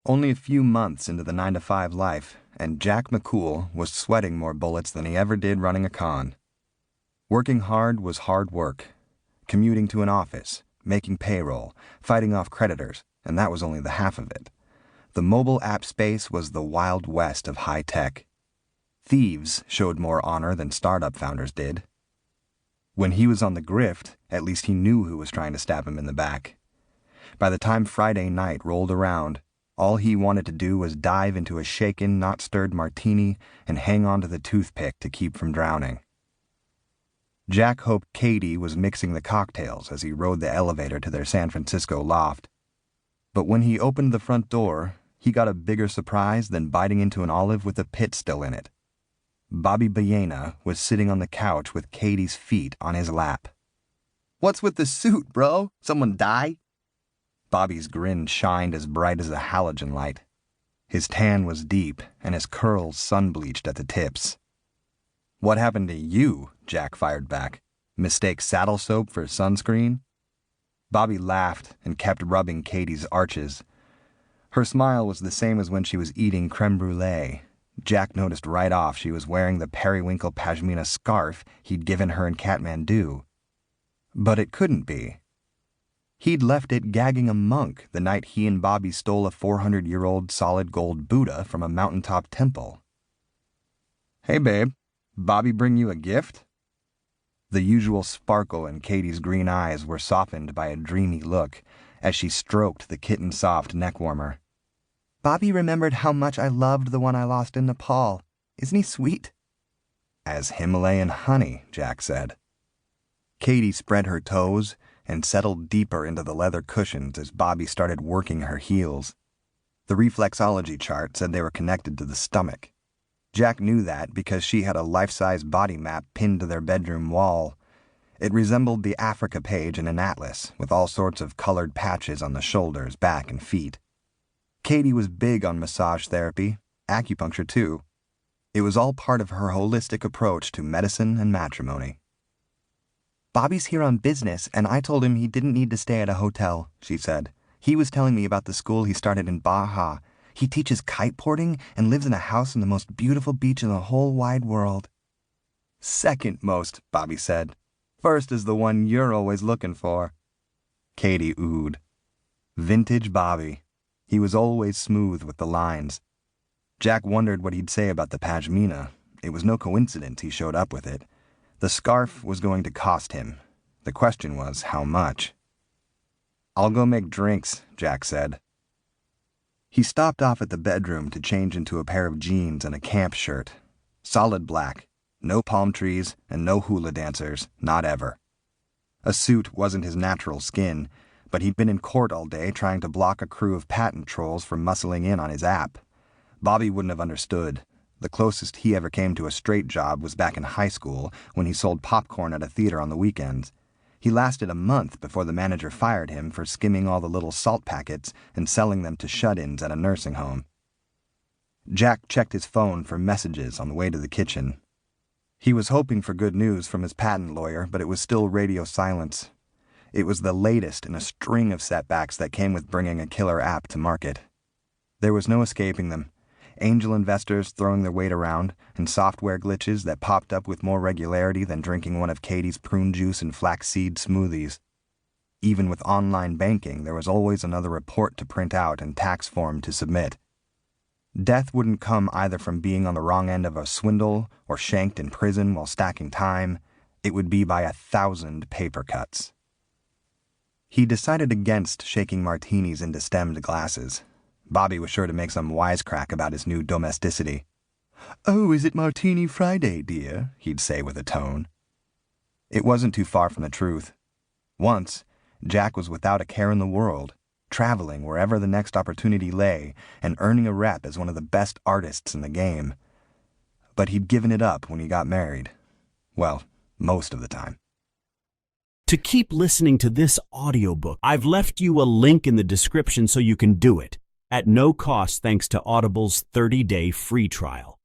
Only a few months into the 9-to-5 life, and Jack McCool was sweating more bullets than he ever did running a con. Working hard was hard work. Commuting to an office, making payroll, fighting off creditors, and that was only the half of it. The mobile app space was the Wild West of high tech. Thieves showed more honor than startup founders did. When he was on the grift, at least he knew who was trying to stab him in the back. By the time Friday night rolled around, all he wanted to do was dive into a shaken, not stirred martini and hang on to the toothpick to keep from drowning. Jack hoped Katie was mixing the cocktails as he rode the elevator to their San Francisco loft. But when he opened the front door, he got a bigger surprise than biting into an olive with a pit still in it. Bobby Baena was sitting on the couch with Katie's feet on his lap. "What's with the suit, bro? Someone die?" Bobby's grin shined as bright as a halogen light. His tan was deep, and his curls sun-bleached at the tips. "What happened to you?" Jack fired back. "Mistake saddle soap for sunscreen?" Bobby laughed and kept rubbing Katie's arches. Her smile was the same as when she was eating creme brulee. Jack noticed right off she was wearing the periwinkle pashmina scarf he'd given her in Kathmandu. But it couldn't be. He'd left it gagging a monk the night he and Bobby stole a 400-year-old solid gold Buddha from a mountaintop temple. "Hey, babe, Bobby bring you a gift?" The usual sparkle in Katie's green eyes were softened by a dreamy look as she stroked the kitten-soft neck warmer. "Bobby remembered how much I loved the one I lost in Nepal. Isn't he sweet?" "As Himalayan honey," Jack said. Katie spread her toes and settled deeper into the leather cushions as Bobby started working her heels. The reflexology chart said they were connected to the stomach. Jack knew that because she had a life-size body map pinned to their bedroom wall. It resembled the Africa page in an atlas, with all sorts of colored patches on the shoulders, back, and feet. Katie was big on massage therapy, acupuncture too. It was all part of her holistic approach to medicine and matrimony. "Bobby's here on business, and I told him he didn't need to stay at a hotel," she said. "He was telling me about the school he started in Baja. He teaches kiteboarding and lives in a house on the most beautiful beach in the whole wide world." "Second most," Bobby said. "First is the one you're always looking for." Katie oohed. Vintage Bobby. He was always smooth with the lines. Jack wondered what he'd say about the pashmina. It was no coincidence he showed up with it. The scarf was going to cost him. The question was, how much? "I'll go make drinks," Jack said. He stopped off at the bedroom to change into a pair of jeans and a camp shirt. Solid black. No palm trees and no hula dancers, not ever. A suit wasn't his natural skin, but he'd been in court all day trying to block a crew of patent trolls from muscling in on his app. Bobby wouldn't have understood. The closest he ever came to a straight job was back in high school when he sold popcorn at a theater on the weekends. He lasted a month before the manager fired him for skimming all the little salt packets and selling them to shut-ins at a nursing home. Jack checked his phone for messages on the way to the kitchen. He was hoping for good news from his patent lawyer, but it was still radio silence. It was the latest in a string of setbacks that came with bringing a killer app to market. There was no escaping them. Angel investors throwing their weight around, and software glitches that popped up with more regularity than drinking one of Katie's prune juice and flaxseed smoothies. Even with online banking, there was always another report to print out and tax form to submit. Death wouldn't come either from being on the wrong end of a swindle or shanked in prison while stacking time. It would be by 1,000 paper cuts. He decided against shaking martinis into stemmed glasses. Bobby was sure to make some wisecrack about his new domesticity. "Oh, is it Martini Friday, dear?" he'd say with a tone. It wasn't too far from the truth. Once, Jack was without a care in the world, traveling wherever the next opportunity lay and earning a rep as one of the best artists in the game. But he'd given it up when he got married. Well, most of the time. To keep listening to this audiobook, I've left you a link in the description so you can do it at no cost thanks to Audible's 30-day free trial.